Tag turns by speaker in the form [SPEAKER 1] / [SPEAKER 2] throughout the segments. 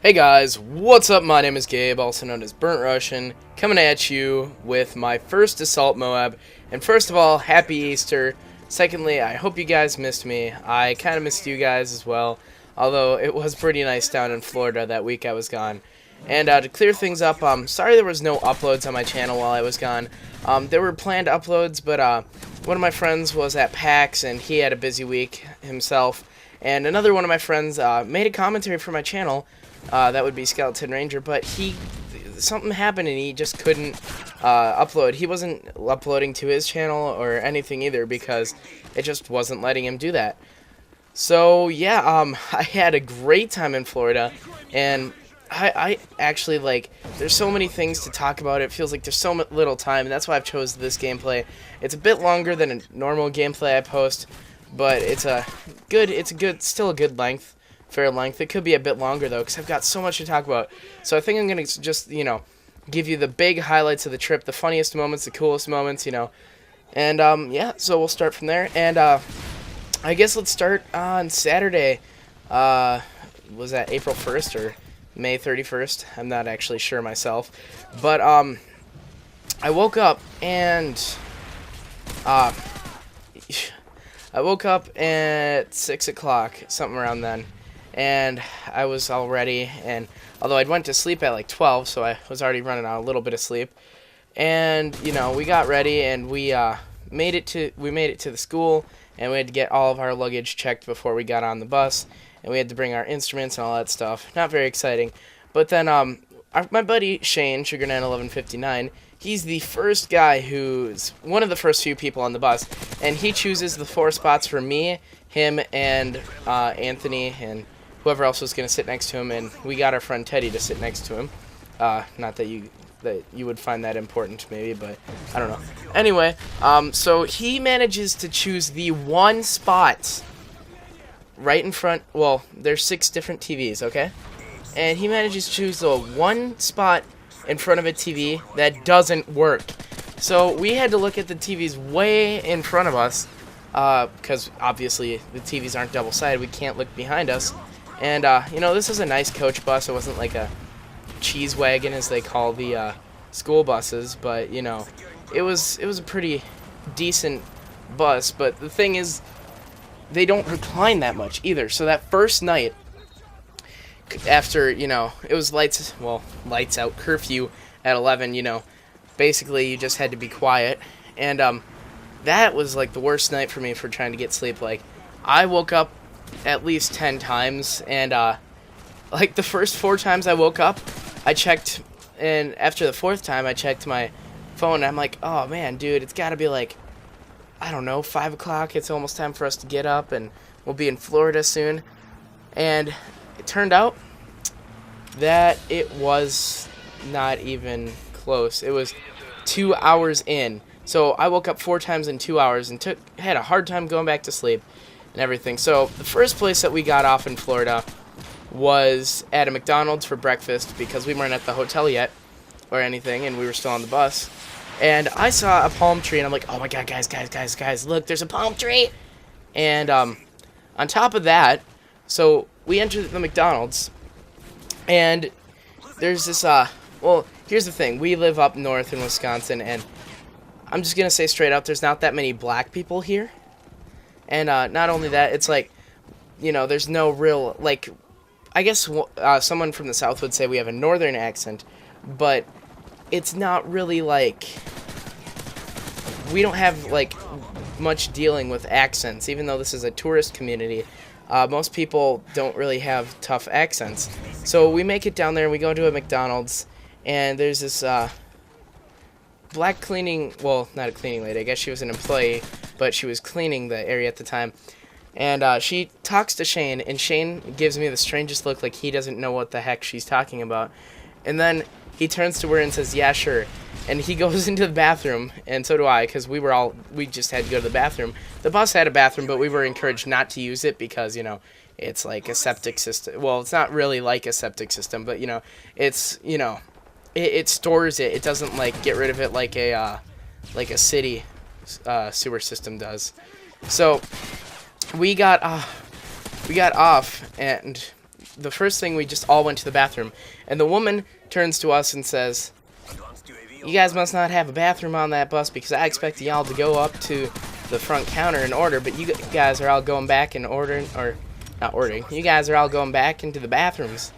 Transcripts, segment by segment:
[SPEAKER 1] Hey guys, what's up? My name is Gabe, also known as Burnt Russian, coming at you with my first Assault M.O.A.B. And first of all, happy Easter. Secondly, I hope you guys missed me. I kind of missed you guys as well, although it was pretty nice down in Florida that week I was gone. And to clear things up, sorry there was no uploads on my channel while I was gone. There were planned uploads, but one of my friends was at PAX and he had a busy week himself. And another one of my friends made a commentary for my channel. That would be Skeleton Ranger, but something happened and he just couldn't upload. He wasn't uploading to his channel or anything either because it just wasn't letting him do that. So yeah, I had a great time in Florida, and I actually, like, there's so many things to talk about. It feels like there's so little time, and that's why I've chose this gameplay. It's a bit longer than a normal gameplay I post, but still a good length. Fair length. It could be a bit longer though, because I've got so much to talk about. So I think I'm gonna just, give you the big highlights of the trip, the funniest moments, the coolest moments, and yeah. So we'll start from there, and I guess let's start on Saturday. Was that April 1st or May 31st? I'm not actually sure myself, but I woke up and I woke up at 6 o'clock, something around then. And I was all ready, and although I'd went to sleep at like 12, so I was already running on a little bit of sleep. And we got ready, and we made it to the school, and we had to get all of our luggage checked before we got on the bus, and we had to bring our instruments and all that stuff. Not very exciting. But then my buddy Shane, Sugarman1159, he's the first guy who's one of the first few people on the bus, and he chooses the 4 spots for me, him, and Anthony, and whoever else was going to sit next to him, and we got our friend Teddy to sit next to him. Not that you would find that important, maybe, but I don't know. Anyway, so he manages to choose the one spot right in front. Well, there's 6 different TVs, okay? And he manages to choose the one spot in front of a TV that doesn't work. So we had to look at the TVs way in front of us, because obviously the TVs aren't double-sided. We can't look behind us. And, this is a nice coach bus. It wasn't like a cheese wagon, as they call the school buses, but, it was a pretty decent bus. But the thing is, they don't recline that much either. So that first night, after, it was lights out, curfew at 11, basically you just had to be quiet. And, that was, like, the worst night for me for trying to get sleep. Like, I woke up at least 10 times, and, like, the first 4 times I woke up, I checked, and after the 4th time, I checked my phone, and I'm like, oh, man, dude, it's gotta be, like, I don't know, 5 o'clock, it's almost time for us to get up, and we'll be in Florida soon. And it turned out that it was not even close. It was 2 hours in. So I woke up 4 times in 2 hours and had a hard time going back to sleep and everything. So the first place that we got off in Florida was at a McDonald's for breakfast, because we weren't at the hotel yet or anything, and we were still on the bus. And I saw a palm tree, and I'm like, oh my god, guys, look, there's a palm tree! And on top of that, so we entered the McDonald's, and there's this, well, here's the thing. We live up north in Wisconsin, and I'm just going to say straight up, there's not that many black people here. And not only that, it's like, there's no real, like, I guess someone from the South would say we have a northern accent, but it's not really, like, we don't have, like, much dealing with accents, even though this is a tourist community. Most people don't really have tough accents. So we make it down there, and we go to a McDonald's, and there's this black cleaning, well, not a cleaning lady, I guess she was an employee, but she was cleaning the area at the time. And she talks to Shane, and Shane gives me the strangest look, like he doesn't know what the heck she's talking about. And then he turns to her and says, yeah, sure. And he goes into the bathroom, and so do I, because we just had to go to the bathroom. The bus had a bathroom, but we were encouraged not to use it because, it's like a septic system. Well, it's not really like a septic system, but, it's, it stores it. It doesn't, like, get rid of it like a city sewer system does. So we got off, and the first thing, we just all went to the bathroom. And the woman turns to us and says, "You guys must not have a bathroom on that bus because I expect y'all to go up to the front counter and order, but you guys are all going back and ordering, or not ordering, you guys are all going back into the bathrooms."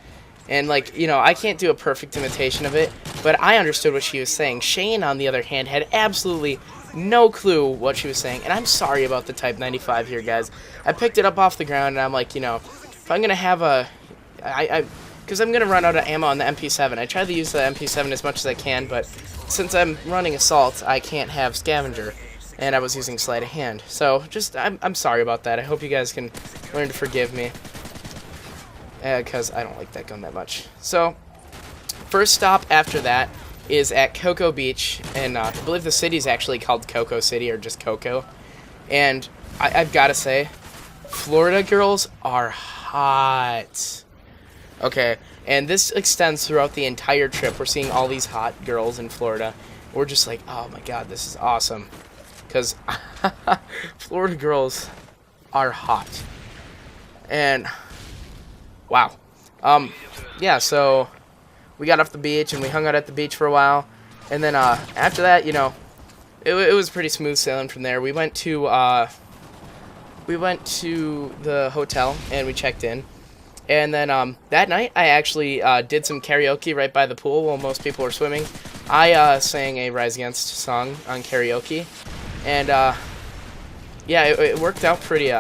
[SPEAKER 1] And, like, you know, I can't do a perfect imitation of it, but I understood what she was saying. Shane, on the other hand, had absolutely no clue what she was saying, and I'm sorry about the Type 95 here, guys. I picked it up off the ground, and I'm like, you know, if I'm going to have a... because I'm going to run out of ammo on the MP7. I try to use the MP7 as much as I can, but since I'm running Assault, I can't have Scavenger, and I was using Sleight of Hand. So, just, I'm sorry about that. I hope you guys can learn to forgive me, because I don't like that gun that much. So, first stop after that is at Cocoa Beach, and I believe the city is actually called Cocoa City, or just Cocoa. And I've got to say, Florida girls are hot. Okay, and this extends throughout the entire trip. We're seeing all these hot girls in Florida. We're just like, oh my god, this is awesome. Because Florida girls are hot. And, wow. Yeah, so we got off the beach and we hung out at the beach for a while. And then after that, you know, it was pretty smooth sailing from there. We went to the hotel and we checked in. And then that night, I actually did some karaoke right by the pool while most people were swimming. I sang a Rise Against song on karaoke. And, yeah, it worked out pretty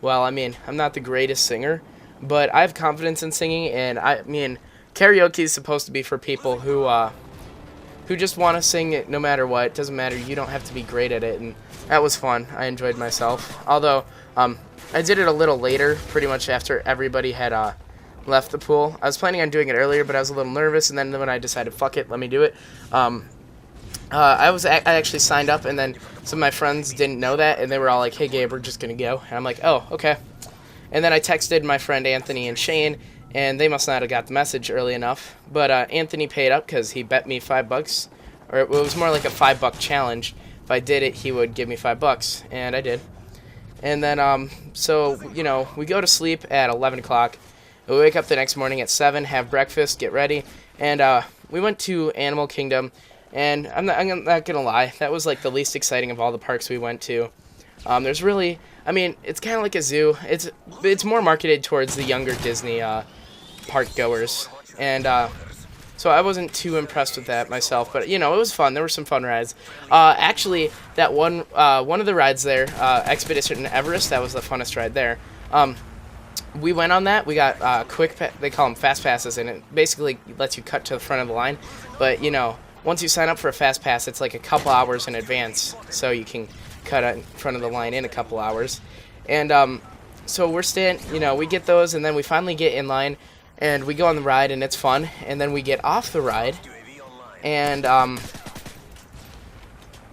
[SPEAKER 1] well. I mean, I'm not the greatest singer, but I have confidence in singing. And, I mean, karaoke is supposed to be for people who just want to sing it no matter what. It doesn't matter. You don't have to be great at it. And that was fun. I enjoyed myself. Although, I did it a little later, pretty much after everybody had left the pool. I was planning on doing it earlier, but I was a little nervous, and then when I decided, fuck it, let me do it, I actually signed up, and then some of my friends didn't know that, and they were all like, "Hey, Gabe, we're just going to go." And I'm like, "Oh, okay." And then I texted my friend Anthony and Shane, and they must not have got the message early enough. But Anthony paid up because he bet me $5, or it was more like a $5 challenge. If I did it, he would give me $5, and I did. And then, so, you know, we go to sleep at 11 o'clock. We wake up the next morning at 7, have breakfast, get ready. And we went to Animal Kingdom. And I'm not going to lie, that was like the least exciting of all the parks we went to. There's really, I mean, it's kind of like a zoo. It's more marketed towards the younger Disney park goers. And so I wasn't too impressed with that myself, but you know, it was fun. There were some fun rides. Actually, that one of the rides there, Expedition Everest, that was the funnest ride there. We went on that. We got they call them fast passes, and it basically lets you cut to the front of the line. But you know, once you sign up for a fast pass, it's like a couple hours in advance, so you can cut in front of the line in a couple hours. And so we're staying. You know, we get those, and then we finally get in line. And we go on the ride, and it's fun. And then we get off the ride, and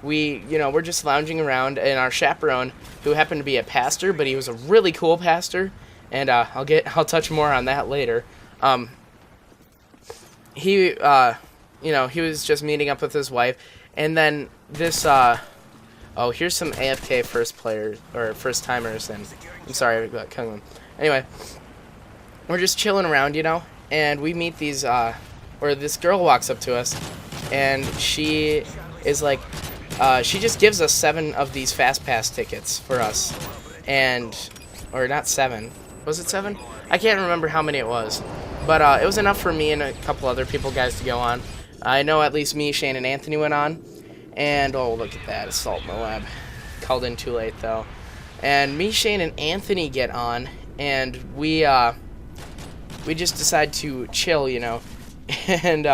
[SPEAKER 1] we're just lounging around. And our chaperone, who happened to be a pastor, but he was a really cool pastor, and I'll touch more on that later. He was just meeting up with his wife, and then this here's some AFK first timers, and I'm sorry about killing them. Anyway. We're just chilling around, you know, and we meet these, this girl walks up to us, and she is like, she just gives us 7 of these Fast Pass tickets for us, or not 7, was it 7? I can't remember how many it was, but it was enough for me and a couple other guys to go on. I know at least me, Shane, and Anthony went on, and oh, look at that, Assault M.O.A.B. Called in too late, though. And me, Shane, and Anthony get on, and we just decide to chill, you know, and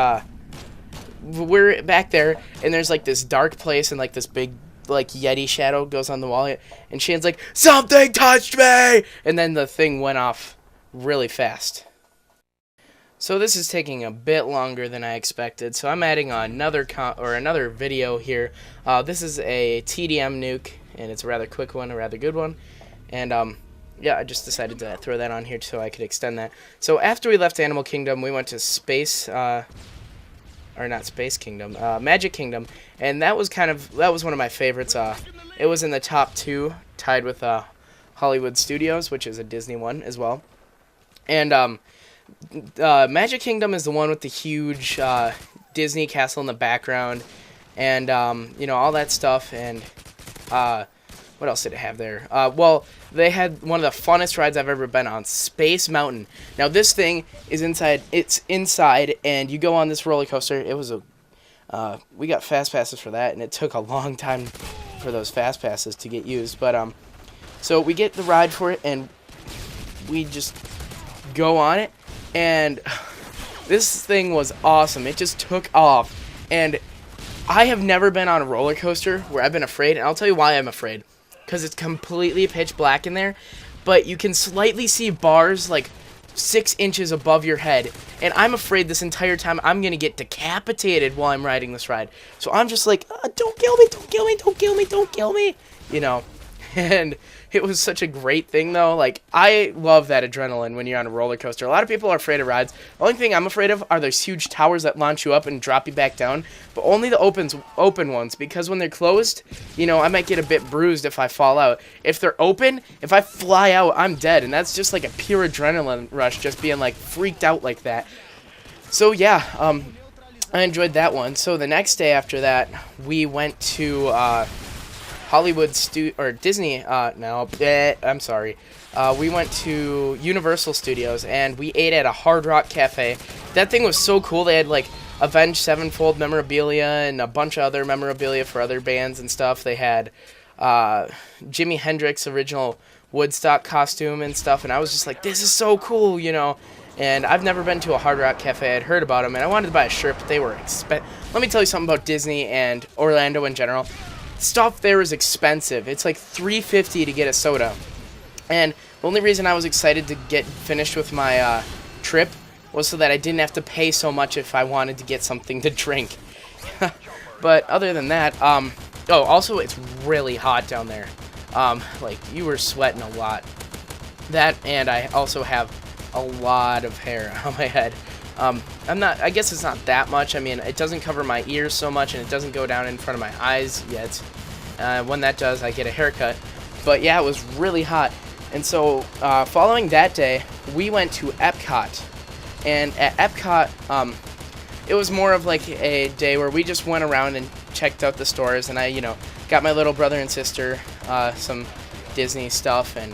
[SPEAKER 1] we're back there, and there's like this dark place, and like this big like Yeti shadow goes on the wall, and Shane's like, "Something touched me!" And then the thing went off really fast. So this is taking a bit longer than I expected, so I'm adding another video here. This is a TDM nuke, and it's a rather quick one, a rather good one, and yeah, I just decided to throw that on here so I could extend that. So after we left Animal Kingdom, we went to Magic Kingdom, and that was one of my favorites. It was in the top 2, tied with Hollywood Studios, which is a Disney one as well. And Magic Kingdom is the one with the huge Disney castle in the background, and all that stuff. And what else did it have there? Well, they had one of the funnest rides I've ever been on, Space Mountain. Now this thing is inside. It's inside, and you go on this roller coaster. It was we got fast passes for that, and it took a long time for those fast passes to get used. But so we get the ride for it, and we just go on it, and this thing was awesome. It just took off, and I have never been on a roller coaster where I've been afraid, and I'll tell you why I'm afraid. Because it's completely pitch black in there, but you can slightly see bars like 6 inches above your head, and I'm afraid this entire time I'm gonna get decapitated while I'm riding this ride. So I'm just like, don't kill me, don't kill me, don't kill me, don't kill me, And it was such a great thing, though. Like, I love that adrenaline when you're on a roller coaster. A lot of people are afraid of rides. The only thing I'm afraid of are those huge towers that launch you up and drop you back down. But only the open ones, because when they're closed, I might get a bit bruised if I fall out. If they're open, if I fly out, I'm dead. And that's just like a pure adrenaline rush, just being like freaked out like that. So yeah, I enjoyed that one. So the next day after that, we went to Disney. I'm sorry. We went to Universal Studios, and we ate at a Hard Rock Cafe. That thing was so cool. They had like Avenged Sevenfold memorabilia and a bunch of other memorabilia for other bands and stuff. They had Jimi Hendrix original Woodstock costume and stuff, and I was just like, this is so cool, And I've never been to a Hard Rock Cafe. I'd heard about them, and I wanted to buy a shirt, but they were expensive. Let me tell you something about Disney and Orlando in general. Stuff there is expensive. It's like $3.50 to get a soda. And the only reason I was excited to get finished with my trip was so that I didn't have to pay so much if I wanted to get something to drink. But other than that, also it's really hot down there. Like, you were sweating a lot. That, and I also have a lot of hair on my head. I guess it's not that much. I mean, it doesn't cover my ears so much, and it doesn't go down in front of my eyes yet. When that does, I get a haircut. But yeah, it was really hot. And so, following that day, we went to Epcot. And at Epcot, it was more of like a day where we just went around and checked out the stores. And I, got my little brother and sister some Disney stuff. And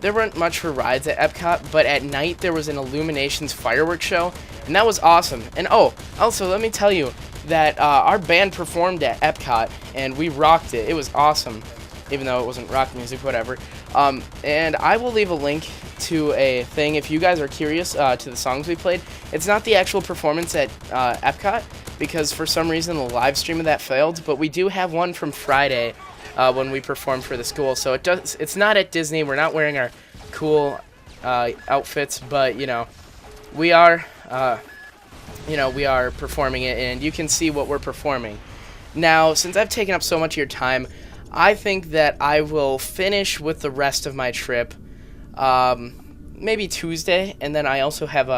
[SPEAKER 1] there weren't much for rides at Epcot, but at night there was an Illuminations fireworks show, and that was awesome. And also let me tell you that our band performed at Epcot, and we rocked it. It was awesome, even though it wasn't rock music, whatever. And I will leave a link to a thing if you guys are curious to the songs we played. It's not the actual performance at Epcot, because for some reason the live stream of that failed, but we do have one from Friday when we performed for the school. So it's not at Disney. We're not wearing our cool outfits, but we are we are performing it, and you can see what we're performing. Now, since I've taken up so much of your time, I think that I will finish with the rest of my trip maybe Tuesday, and then I also have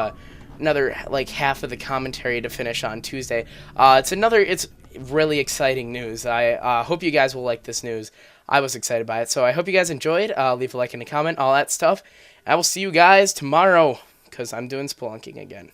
[SPEAKER 1] another like half of the commentary to finish on Tuesday. It's really exciting news. I hope you guys will like this news. I was excited by it, so I hope you guys enjoyed. Leave a like and a comment, all that stuff. I will see you guys tomorrow, because I'm doing spelunking again.